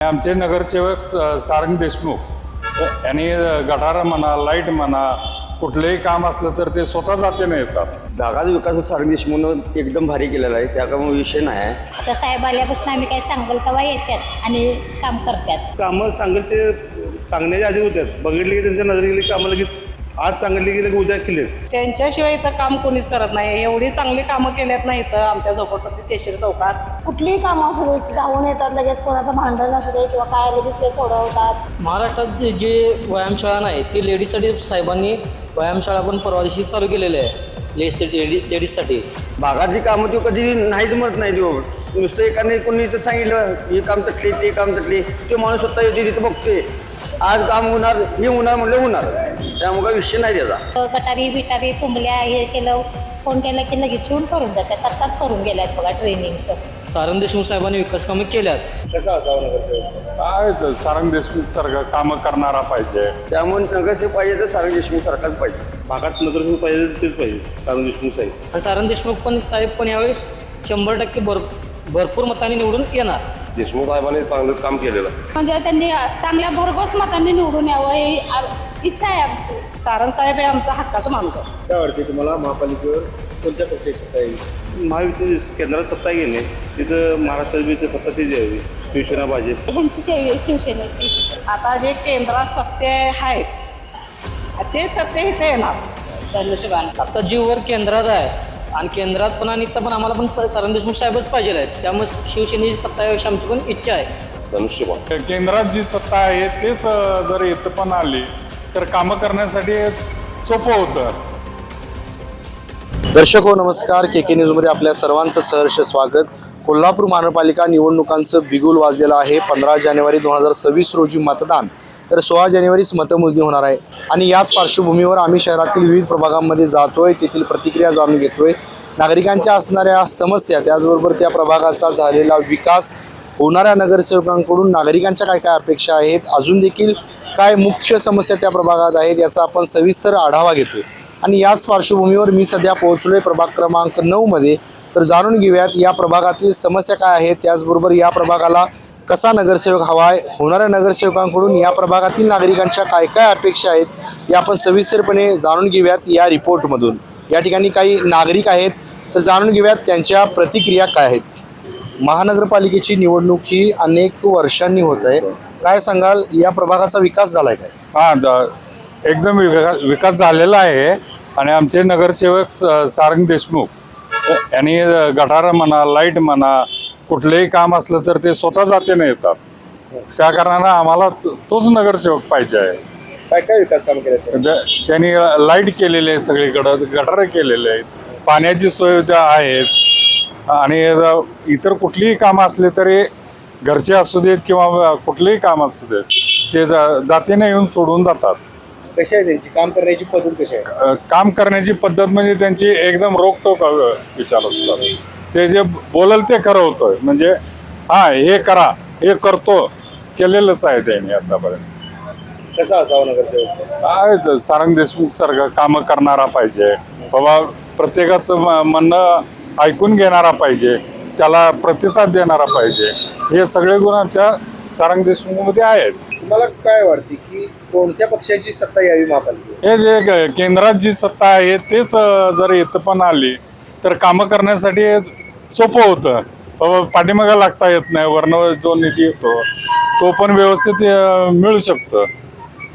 आमचे नगरसेवक सारंग देशमुख यांनी गटार म्हणा, लाईट म्हणा, कुठलेही काम असलं तर ते स्वतः जातीने येतात. भागाचा विकास सारंग देशमुख एकदम भारी केलेला आहे, त्यामुळे विषय नाही आहे. आता साहेब आल्यापासून आम्ही काय सांगल तेव्हा येतात आणि काम करतात. कामं सांगेल ते सांगण्याच्या आधी होत्यात, बघितली की त्यांच्या नजरे गेली कामं लगेच आज सांगितली की लगेच उद्या केले. त्यांच्याशिवाय इथं काम कोणीच करत नाही. एवढी चांगली कामं केल्यात नाही इथं आमच्या झोपडपट्टी तेशीर चौकात. कुठलीही कामं असू दे धावून येतात, लगेच कोणाचं भांडण असू दे किंवा काय लगेच ते सोडवतात. महाराष्ट्रात जे व्यायामशाळा नाही ती लेडीजसाठी साहेबांनी व्यायामशाळा पण परवा दिवशी चालू केलेल्या आहे लेडीजसाठी. भागातली कामं ती कधी नाहीच म्हणत नाही. तो नुसतं एकाने कोणी तर सांगितलं हे काम तटले ते काम तटले, तो माणूस स्वतः येते तिथं बघतोय आज काम होणार हे होणार म्हणलं होणार, त्यामुळे काही विषय नाही त्याचा. गटारी बिटारी तुंबल्या हे केलं फोन केलं की लगेच येऊन करून जातात. आत्ताच करून गेल्यात बघा ट्रेनिंगचं. सारंग देशमुख साहेबांनी विकास कामं केल्यात. कसं असावं नगरसेवक? काय सारंग देशमुख सारखं कामं करणारा पाहिजे. त्यामुळे नगरसेवक पाहिजे तर सारंग देशमुख सारखाच पाहिजे. भागात नगरसेवक पाहिजे तेच पाहिजे सारंग देशमुख साहेब. आणि सारंग देशमुख पण साहेब पण यावेळेस 100% भरपूर मतांनी निवडून येणार. देशमुख साहेबांनी चांगलंच काम केलेलं. म्हणजे त्यांनी चांगल्या भरघोस मतांनी निवडून यावं ही इच्छा आहे आमची. सारंग साहेब हे आमचा हक्काचा माणूस आहे. काय वाटते तुम्हाला महापालिकेवर कोणत्या पक्षाची सत्ता येईल? महायुती केंद्रात सत्ता घेणे तिथं महाराष्ट्रात बी सत्ता तीच यावी, शिवसेना भाजप ह्यांची शिवसेनेची. आता जे केंद्रात सत्य आहे ते सत्य इथे येणार धनुष्यबाण. आता जीववर केंद्रात आहे आणि केंद्रात पण आणि इथं पण आम्हाला पण सारंग देशमुख साहेबच पाहिजे आहेत. त्यामुळे शिवसेनेची सत्ता याविषयी आमची पण इच्छा आहे. धनुष्यबाण केंद्रात जी सत्ता आहे तेच जर इथं पण आली तर कामं करण्यासाठी सोपं होतं. दर्शक हो नमस्कार, के न्यूजमध्ये आपल्या सर्वांचं सहर्ष स्वागत. कोल्हापूर महानगरपालिका निवडणुकांचं बिगुल वाजलेलं आहे. 15 जानेवारी 2026 रोजी मतदान, तर 16 जानेवारीच मतमोजणी होणार आहे. आणि याच पार्श्वभूमीवर आम्ही शहरातील विविध प्रभागांमध्ये जातोय, तेथील प्रतिक्रिया जाणून घेतोय, नागरिकांच्या असणाऱ्या समस्या, त्याचबरोबर त्या प्रभागाचा झालेला विकास, होणाऱ्या नगरसेवकांकडून नागरिकांच्या काय काय अपेक्षा आहेत, अजून देखील काय मुख्य समस्या त्या प्रभागात आहेत याचा आपण सविस्तर आढावा घेतोय. आणि याच पार्श्वभूमीवर मी सध्या पोहोचलोय प्रभाग क्रमांक 9 मध्ये. तर जाणून घेऊयात या प्रभागातील समस्या काय आहेत, त्याचबरोबर या प्रभागाला कसा नगरसेवक हवा आहे, होणाऱ्या नगरसेवकांकडून या प्रभागातील नागरिकांच्या काय काय अपेक्षा आहेत, हे आपण सविस्तरपणे जाणून घेऊयात या रिपोर्टमधून. या ठिकाणी काही नागरिक आहेत, तर जाणून घेऊयात त्यांच्या प्रतिक्रिया काय आहेत. महानगरपालिकेची निवडणूक ही अनेक वर्षांनी होत आहे, काय सांगाल, या प्रभागाचा विकास झालाय काय? हां, एकदम विकास झालेला आहे. आणि आमचे नगरसेवक सारंग देशमुख यांनी गटार म्हणा, लाईट म्हणा, कुठलेही काम असलं तर ते स्वतः जातीने येतात. त्या कारणानं आम्हाला तोच नगरसेवक पाहिजे आहे. काय काय विकास काम केले? त्यांनी लाईट केलेली आहे, सगळीकडं गटार केलेले आहेत, पाण्याची सोय आहेच. आणि इतर कुठलीही कामं असले तरी घरचे असू देत किंवा कुठलेही काम असू देत ते जातीने येऊन सोडून जातात. कशी आहे त्यांची काम करण्याची पद्धत? कशी आहे काम करण्याची पद्धत म्हणजे त्यांची एकदम रोकटोक विचार असतात. ते जे बोलल ते खरं होतंय, म्हणजे हे करा, हे करतो, केलेलंच आहे त्यांनी आतापर्यंत. कसं असावं नगरसेवक? सारंग देशमुख सारखं कामं करणारा पाहिजे बाबा, प्रत्येकाचं म्हणणं ऐकून घेणारा पाहिजे, त्याला प्रतिसाद देणारा पाहिजे. हे सगळे गुण आमच्या सारंग देशमुखमध्ये आहेत. तुम्हाला काय वाटते की कोणत्या पक्षाची सत्ता यावी महापालिकेवर? हे जे केंद्रात जी सत्ता आहे तेच जर इथं पण आली तर कामं करण्यासाठी सोपं होतं. बाबा पाठीमागं लागता येत नाही, वरनं जो निधी येतो तो पण व्यवस्थित मिळू शकतो.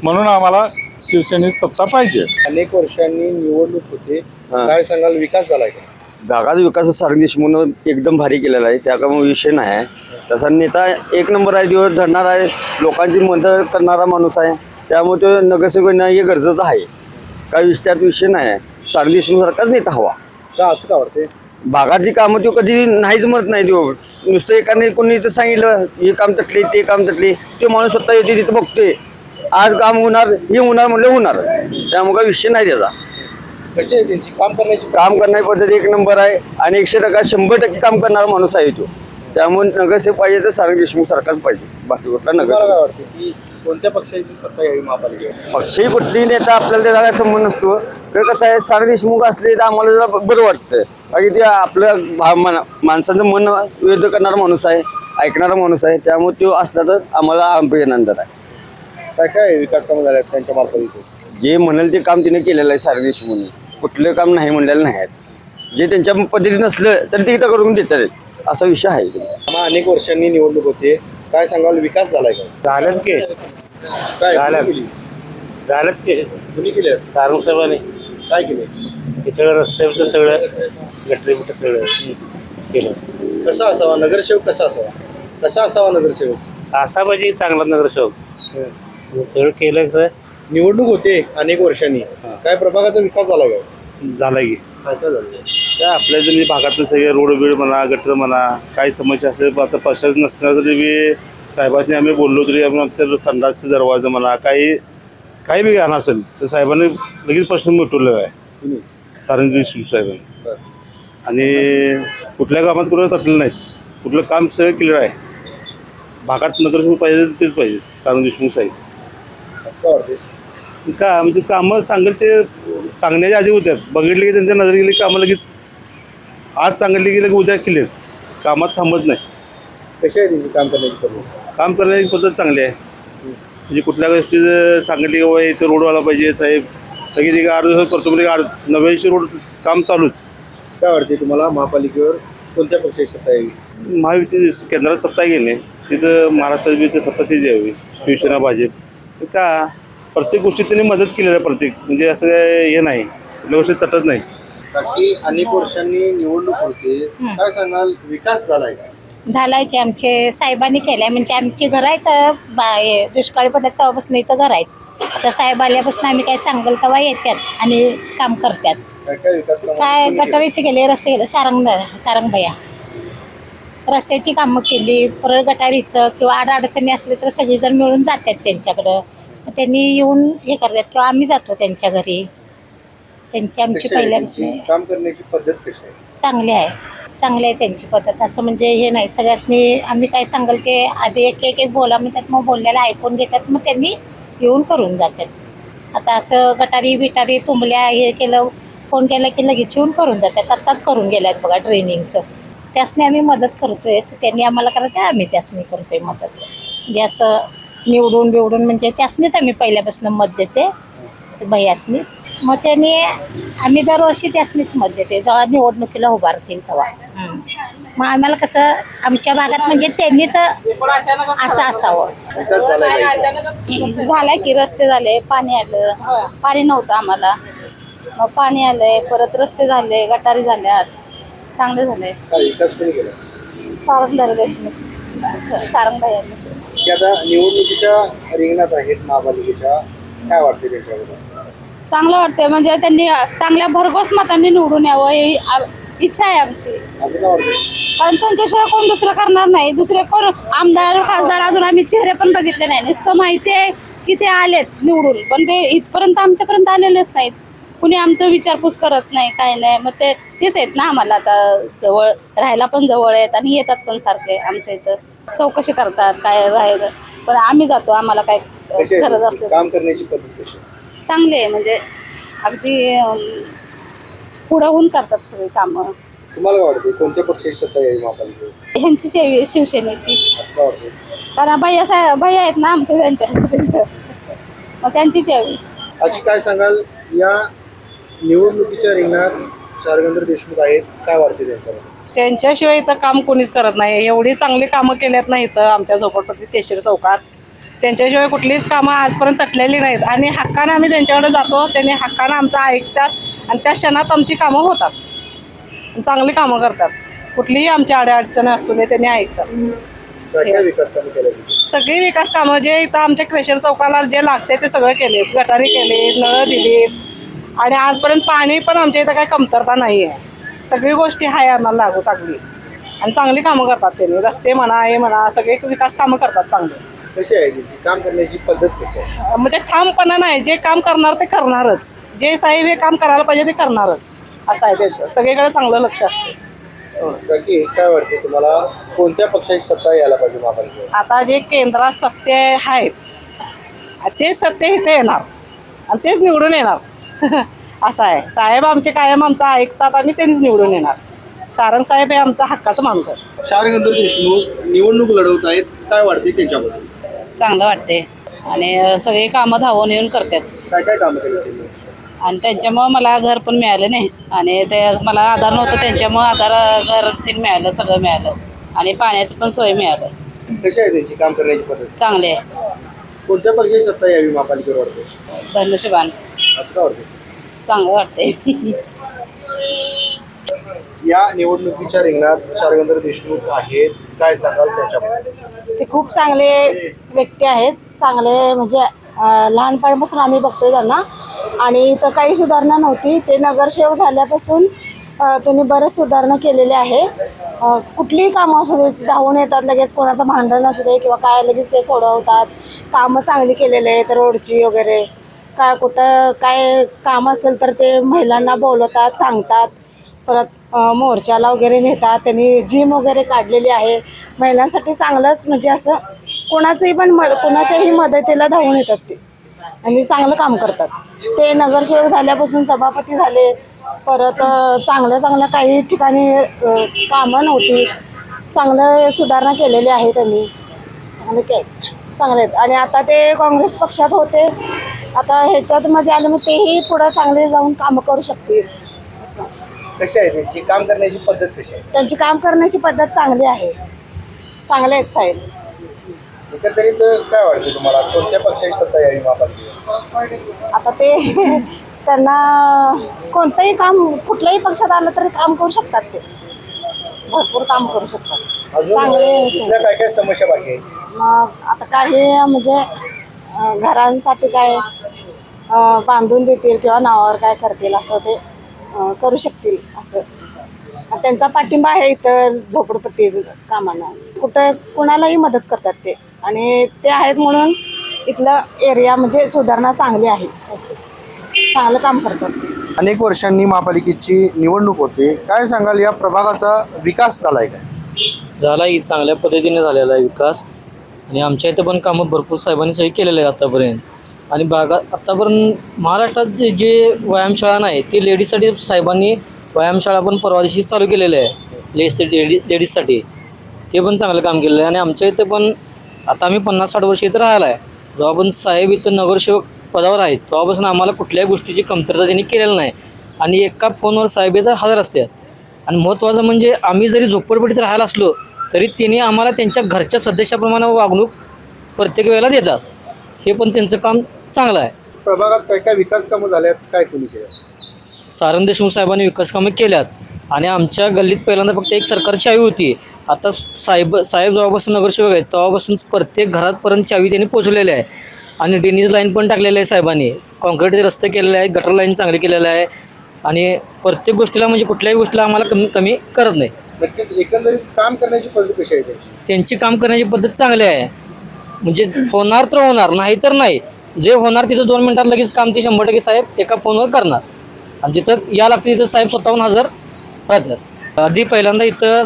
म्हणून आम्हाला शिवसेनेची सत्ता पाहिजे. अनेक वर्षांनी निवडणूक होते, काय सांगाल, विकास झालाय का? भागाचा विकास सारंग देशमुख एकदम भारी केलेला आहे, त्यामुळे विषय नाही आहे. तसा नेता एक नंबर आहे, दिवस धरणार आहे, लोकांची मदत करणारा माणूस आहे, त्यामुळे तो नगरसेवक हे गरजेचं आहे. काही त्यात विषय नाही आहे. सारंग देशमुख सारखाच नेता हवा. का असं का वाटते? भागातली कामं तो कधी नाहीच म्हणत नाही. तो नुसतं एकाने कोणी तर सांगितलं हे काम तटले ते काम तटले, तो माणूस स्वतः येते तिथं बघतोय आज काम होणार हे होणार म्हणलं होणार, त्यामुळे काही विषय नाही त्याचा. कशी आहे त्यांची काम करण्याची पद्धत एक नंबर आहे आणि 100% काम करणारा माणूस आहे तो. त्यामुळे नगरसेवक पाहिजे तर सारंग देशमुख सारखाच पाहिजे, बाकी कुठला काय नगरसेवक. वाटते की कोणत्या पक्षाची सत्ता यावी महापालिकेवर? पक्षही कुठली नेता आपल्याला त्याचा काय संबंध नसतो. तर कसं आहे, सारे देशमुख असले तर आम्हाला जरा बरं वाटतं. बाकी ते आपलं माणसाचं मन विरोध करणारा माणूस आहे, ऐकणारा माणूस आहे. त्यामुळे तो असला तर आम्हाला अभिनंदन आहे. काय काय विकास कामं झाले त्यांच्या मार्फत इथे? जे म्हणाल ते काम तिने केलेलं आहे सारे देशमुखने. कुठलं काम नाही म्हणलेलं नाही आहे. जे त्यांच्या पद्धतीत नसलं तर ते इथं करून देतात, असा विषय आहे. मग अनेक वर्षांनी निवडणूक होते, काय सांगाल, विकास झालाय का? झालंच की काय झालं. कुणी केली? झालंच की कुणी केले? कारण साहेबांनी काय केले? हे सगळं रस्त्याचं सगळं गटरी बिटर सगळं केलं. कसा असावा नगरसेवक? कसा असावा नगरसेवक? असा पाहिजे चांगला नगरसेवक सगळं केलं तर निवडणूक होते अनेक वर्षांनी, काय प्रभागाचा विकास झाला का? झालं की काय काय झालं? काय आपल्या जरी भागातलं सगळे रोड बीड म्हणा, गटर म्हणा, काही समस्या असेल आता प्रशासन नसणार तरी बी साहेबांनी आम्ही बोललो तरी आपण आमच्या संडासचं दरवाजा म्हणा, काही बी गाणं असेल तर साहेबांनी लगेच प्रश्न मिटवलेला आहे. सारंगी साहेबांनी. आणि कुठल्या कामात कुणाला तटलं नाहीत. कुठलं काम सगळं क्लिअर आहे. भागात नगरसेवक पाहिजे तेच पाहिजे सारंगी देशमुख साहेब. असं काय वाटते? का म्हणजे कामं सांगेल ते सांगण्याच्या आधी होत्यात. बघितले की त्यांच्या नजर गेली कामं लगेच आज सांगितले की लगेच उद्या क्लिअर. कामात थांबत नाही. कशी आहे त्यांची काम करण्याची पद्धत? काम करण्याची पद्धत चांगली आहे. म्हणजे कुठल्या गोष्टी सांगितली की बाबा इथं रोड व्हायला पाहिजे साहेब, लगेच एक 8 दिवस करतो म्हणजे 900 रोड काम चालूच. काय वाटते तुम्हाला महापालिकेवर कोणत्या पक्षाची सत्ता यावी? महायुती केंद्रात सत्ता घेणे तिथं महाराष्ट्रात बी सत्ता तीच यावी, शिवसेना भाजप. का प्रत्येक गोष्टीत त्यांनी मदत केलेली आहे. प्रत्येक म्हणजे असं काय हे नाही, कुठल्या गोष्टीत तटत नाही. बाकी अनेक वर्षांनी निवडणूक होते, काय सांगाल, विकास झालाय का? झालाय की आमचे साहेबांनी केलाय. म्हणजे आमची घर आहेत दुष्काळी पडत तेव्हापासून इथं घर आहेत. आता साहेब आल्यापासून आम्ही काय सांगल तेव्हा येतात आणि काम करतात. काय काय विकास कामं काय कोणी केली? गटारीचे गेले, रस्ते गेले, सारंगभया रस्त्याची कामं केली. परत गटारीचं किंवा अडचणी असले तर सगळेजण मिळून जातात त्यांच्याकडं. मग त्यांनी येऊन हे करतात किंवा आम्ही जातो त्यांच्या घरी. त्यांची आमची कशी आहे पहिल्यापासून त्यांची काम करण्याची पद्धत कशी आहे? चांगली आहे त्यांची पद्धत. असं म्हणजे हे नाही, सगळ्यांनी आम्ही काय सांगाल ते आधी एक बोला म्हणतात, मग बोलल्याला ऐकून घेतात, मग त्यांनी येऊन करून जातात. आता असं गटारी बिटारी तुंबल्या हे केलं, फोन केला की लगेच येऊन करून जातात. आत्ताच करून गेल्यात बघा ट्रेनिंगचं. त्यासनी आम्ही मदत करतोय. त्यांनी आम्हाला करत आहे, आम्ही त्यासनी करतोय मदत. म्हणजे असं निवडून म्हणजे त्यासनीच आम्ही पहिल्यापासून मत देते, भैयासनीच. मग त्यांनी आम्ही दरवर्षी त्यासनीच मत देते जेव्हा निवडणुकीला उभारतील तेव्हा. मग आम्हाला कसं आमच्या भागात म्हणजे त्यांनीच असं असावं. विकास झालाय का इथं? झालाय की रस्ते झाले, पाणी आलं. पाणी नव्हतं आम्हाला, मग पाणी आलंय. परत रस्ते झाले, गटारी झाल्या, चांगले झाले. काय विकास कोणी केला? सारंगभैया की आता निवडणुकीच्या रिंगणात आहेत महापालिकेच्या, काय वाटते त्यांच्याबद्दल? चांगलं वाटतंय. म्हणजे त्यांनी चांगल्या भरघोस मतांनी निवडून यावं ही इच्छा आहे आमची. असं काय वाटतं? कारण त्यांच्याशिवाय कोण दुसरं करणार नाही. दुसरे कोण आमदार खासदार अजून आम्ही चेहरे पण बघितले नाही. नुसतं माहिती आहे की ते आलेत निवडून, पण ते इथपर्यंत आमच्यापर्यंत आलेलेच नाहीत. कुणी आमचं विचारपूस करत नाही, काय नाही. मग तेच आहेत ना आम्हाला आता जवळ राहायला पण जवळ आहेत आणि येतात पण सारखे आमच्या इथं चौकशी करतात काय राहिलं. पण आम्ही जातो, आम्हाला काय कशी गरज आहे असते. काम करण्याची पद्धत कशी आहे? चांगले आहे म्हणजे अगदी पुढं होऊन करतात सगळी कामं. तुम्हाला काय वाटते कोणत्या पक्षाची सत्ता यावी महापालिकेवर? ह्यांचीच यावी, शिवसेनेची. असं काय वाटते? कारण भैया आहेत ना आमच्या त्यांच्या, मग त्यांचीच यावी. बाकी काय सांगाल, या निवडणुकीच्या रिंगणात शारगेंद्र देशमुख आहेत, काय वाटते त्यांच्याबद्दल? त्यांच्याशिवाय इथं काम कोणीच करत नाही. एवढी चांगली कामं केल्यात नाही इथं आमच्या झोपडपट्टी तेशीर चौकात. त्यांच्याशिवाय कुठलीच कामं आजपर्यंत तटलेली नाहीत आणि हक्कानं आम्ही त्यांच्याकडे जातो. त्यांनी हक्कानं आमचं ऐकतात आणि त्या क्षणात आमची कामं होतात. चांगली कामं करतात. कुठलीही आमची अडचण असतो त्यांनी ऐकतात. काय काय विकास कामं केल्या तिथे? सगळी विकास कामं जे इथं आमच्या क्रेशर चौकाला जे लागते ते सगळं केले. गटारी केले, नळं दिलीत आणि आजपर्यंत पाणी पण आमच्या इथं काही कमतरता नाही आहे. सगळी गोष्टी आहे आम्हाला लागू चांगली आणि चांगली कामं करतात त्यांनी. रस्ते म्हणा, हे म्हणा, सगळे विकास कामं करतात चांगले. कशी आहे त्यांची काम करण्याची पद्धत कशी आहे? म्हणजे ठामपणा नाही. जे काम करणार ते करणारच. जे साहेब हे काम करायला पाहिजे ते करणारच असं आहे त्यांचं. सगळीकडे चांगलं लक्ष असतं. बाकी काय वाटते तुम्हाला कोणत्या पक्षाची सत्ता यायला पाहिजे महापालिकेवर? आता जे केंद्रात सत्य आहेत तेच सत्य इथे येणार आणि तेच निवडून येणार असं आहे. साहेब आमचे कायम आमचं ऐकतात आणि त्यांनीच निवडून येणार. कारण साहेब हे आमचा हक्काचा माणूस आहे. शारगंधर देशमुख निवडणूक लढवत आहेत, काय वाटते त्यांच्याबद्दल? चांगलं वाटते आणि सगळे कामं धावून येऊन करतात काय काय कामं केली त्यांनी? आणि त्यांच्यामुळं मला घर पण मिळालं नाही आणि ते मला आधार नव्हतं, त्यांच्यामुळं आधार घर ते मिळालं, सगळं मिळालं आणि पाण्याचं पण सोय मिळालं. कशी आहे त्यांची काम करण्याची पद्धत? चांगले आहे. कोणत्या पक्षाची सत्ता यावी महापालिकेवर वाटते? धनुष्यबाण असं काय वाटते? चांगलं वाटते. या निवडणुकीच्या रिंगणात शारगंधर देशमुख आहेत, काय सांगाल त्याच्याबद्दल? ते खूप चांगले व्यक्ती आहेत. चांगले म्हणजे लहानपणापासून आम्ही बघतोय त्यांना आणि इथं काही सुधारणा नव्हती. ते नगरसेवक झाल्यापासून त्यांनी बरेच सुधारणा केलेले आहे. कुठलीही कामं असू दे धावून येतात, लगेच कोणाचं भांडण असू दे किंवा काय लगेच ते सोडवतात. कामं चांगली केलेली आहेत, रोडची वगैरे काय कुठं काय काम असेल तर ते महिलांना बोलवतात, सांगतात. परत मोर्चाला वगैरे नेतात. त्यांनी जिम वगैरे काढलेली आहे महिलांसाठी. चांगलंच म्हणजे असं कोणाचंही पण कोणाच्याही मदतीला धावून येतात ते आणि चांगलं काम करतात. ते नगरसेवक झाल्यापासून सभापती झाले. परत चांगल्या काही ठिकाणी कामं नव्हती, चांगलं सुधारणा केलेली आहे त्यांनी. चांगले आहेत आणि आता ते काँग्रेस पक्षात होते, आता ह्याच्यात मध्ये आले मग तेही पुढं चांगले जाऊन कामं करू शकतील असं. कशी आहे त्यांची काम करण्याची पद्धत? कशी आहे त्यांची काम करण्याची पद्धत? चांगली आहे. चांगले आहेत साहेब. एकंदरीत काय वाटतं तुम्हाला, कोणत्या पक्षाची सत्ता यावी महापालिकेवर? आता ते त्यांना कोणतंही काम कुठल्याही पक्षात आलं तरी काम करू शकतात. ते भरपूर काम करू शकतात. अजून चांगले दुसऱ्या काय काय समस्या बाकी आहेत? मग आता काही म्हणजे घरांसाठी काय बांधून देतील किंवा नावावर काय करतील असं ते करू शकतील असं. त्यांचा पाठिंबा आहे इतर झोपडपट्टी कामांना. कुठं कुणालाही मदत करतात ते आणि ते आहेत म्हणून इथलं एरिया म्हणजे सुधारणा चांगली आहे. चांगलं काम करतात ते. अनेक वर्षांनी महापालिकेची निवडणूक होते, काय सांगाल या प्रभागाचा विकास झालाय काय? झाला की चांगल्या पद्धतीने झालेला आहे विकास आणि आमच्या इथं पण कामं भरपूर साहेबांनी सही केलेलं आहे आत्तापर्यंत. आणि भागात आत्तापर्यंत महाराष्ट्रात जे व्यायामशाळा नाही ती लेडीजसाठी साहेबांनी व्यायामशाळा पण परवा दिवशी चालू केलेलं आहे लेडीजसाठी. ते पण चांगलं काम केलेलं आहे. आणि आमच्या इथं पण आता आम्ही 50-60 वर्ष इथं राहिला आहे. जेव्हा पण साहेब इथं नगरसेवक पदावर आहेत तेव्हापासून आम्हाला कुठल्याही गोष्टीची कमतरता त्यांनी केलेलं नाही आणि एका फोनवर साहेब इथं हजर असतात. आणि महत्त्वाचं म्हणजे आम्ही जरी झोपडपट्टीत राहायला असलो तरी त्यांनी आम्हाला त्यांच्या घरच्या सदस्याप्रमाणे वागणूक प्रत्येक वेळेला देतात. हे पण त्यांचं काम चांगलं आहे. प्रभागात काय काय विकास कामं झाल्यात, काय कोणी केलं? सारण देशमुख साहेबांनी विकास कामं केल्यात आणि आमच्या गल्लीत पहिल्यांदा फक्त एक सरकारी चावी होती. आता साहेब जेव्हापासून नगरसेवक आहेत तेव्हापासून प्रत्येक घरापर्यंत चावी त्यांनी पोचवलेली आहे. आणि ड्रेनेज लाईन पण टाकलेलं आहे साहेबांनी. कॉन्क्रीटचे रस्ते केलेले आहेत, गटर लाईन चांगली केलेलं आहे आणि प्रत्येक गोष्टीला म्हणजे कुठल्याही गोष्टीला आम्हाला कमी करत नाही. नक्कीच एकंदरीत काम करण्याची पद्धत कशी आहे त्यांची? त्यांची काम करण्याची पद्धत चांगली आहे. म्हणजे होणार तर होणार, नाही तर नाही. जे होणार तिथं 2 मिनिटात लगेच काम ते 100% साहेब एका फोनवर करणार आणि जिथं या लागते तिथं साहेब स्वतःहून हजर राहतात. आधी पहिल्यांदा इथं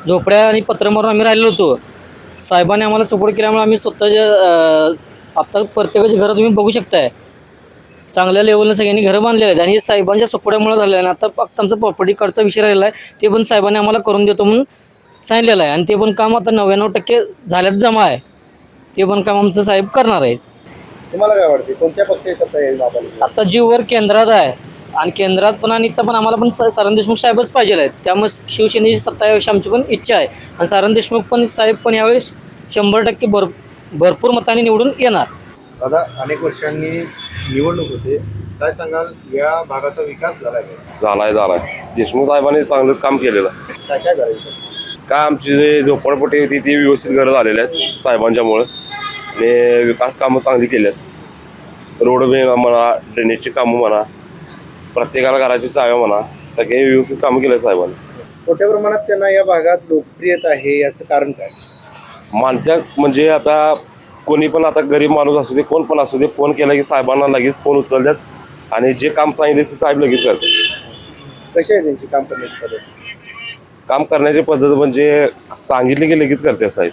झोपड्या आणि पत्र मारून आम्ही राहिलो होतो. साहेबांनी आम्हाला सपोर्ट केल्यामुळे आम्ही स्वतःच्या आत्ता प्रत्येकाची घरं तुम्ही बघू शकताय. चांगल्या लेवलनं सगळ्यांनी घरं बांधलेले आहेत आणि साहेबांच्या सपोर्टामुळे झालेलं आहे. आता फक्त आमचा प्रॉपर्टी कार्डचा विषय राहिला आहे ते पण साहेबांनी आम्हाला करून देतो म्हणून सांगितलेलं आहे आणि ते पण काम आता 99% झाल्यात जमा आहे. ते पण काम आमचं साहेब करणार आहेत. तुम्हाला काय वाटते कोणत्या पक्षाची सत्ता यावी महापालिकेवर? आता जी वर केंद्रात आहे आणि केंद्रात पण आणि इथं पण आम्हाला पण सारण देशमुख साहेबच पाहिजे आहेत. त्यामुळे शिवसेनेची सत्ता यावेळी आमची पण इच्छा आहे आणि सारण देशमुख पण साहेब पण यावेळेस 100% भरपूर मतांनी निवडून येणार. दादा, अनेक वर्षांनी निवडणूक होते, काय सांगाल या भागाचा विकास झालाय का? झालाय. देशमुख साहेबांनी चांगलंच काम केलेलं. काय काय झालं विकास? काय आमची जे झोपडपट्टी होती ती व्यवस्थित घरं झालेली आहेत साहेबांच्यामुळे आणि विकास कामं चांगली केली आहेत. रोड म्हणा, ड्रेनेजची कामं म्हणा, प्रत्येकाला घराची चाव्या म्हणा, सगळे व्यवस्थित कामं केले साहेबांनी. मोठ्या प्रमाणात त्यांना या भागात लोकप्रियता आहे, याचं कारण काय? मानत्या म्हणजे आता कोणी पण आता गरीब माणूस असू दे, कोण पण असू दे, फोन केला की साहेबांना लगेच फोन उचलतात आणि जे काम सांगितले ते साहेब लगेच करतात. कशी आहे त्यांची काम करण्याची पद्धत? काम करण्याची पद्धत म्हणजे सांगितले की लगेच करतात साहेब.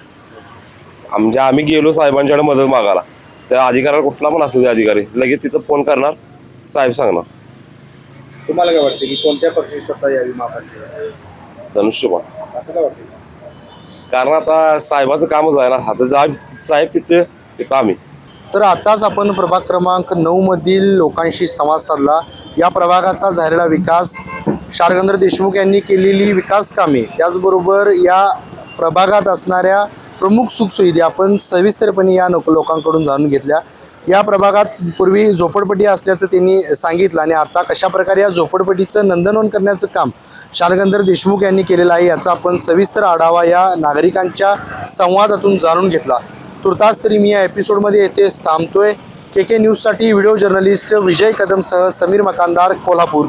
म्हणजे आम्ही गेलो साहेबांच्याकडे मदत मागायला त्या अधिकाऱ्याला कुठला पण असू दे अधिकारी लगेच तिथं फोन करणार, साहेब सांगणार. तुम्हाला काय वाटतं की कोणत्या पक्षाची सत्ता यावी महापालिकेत? धनुष्यबाण. असं काय वाटतं? कारण आता साहेबाचं कामच आहे ना, आता साहेब तिथं आम्ही. तर आताच आपण प्रभाग क्रमांक 9 मधील लोकांशी संवाद साधला. या प्रभागाचा झालेला विकास, शारगंधर देशमुख यांनी केलेली विकास कामे, त्याचबरोबर या प्रभागात असणाऱ्या प्रमुख सुखसुविधा आपण सविस्तरपणे या लोकांकडून जाणून घेतल्या. या प्रभागात पूर्वी झोपडपट्टी असल्याचं त्यांनी सांगितलं आणि आता कशाप्रकारे या झोपडपट्टीचं नंदनवन करण्याचं काम शारगंधर देशमुख यांनी केलेलं आहे याचा आपण सविस्तर आढावा या नागरिकांच्या संवादातून जाणून घेतला. तुर्तास तरी मी या एपिसोडमध्ये येथेच थांबतोय. KK न्यूजसाठी व्हिडिओ जर्नलिस्ट विजय कदमसह समीर मकानदार, कोल्हापूर.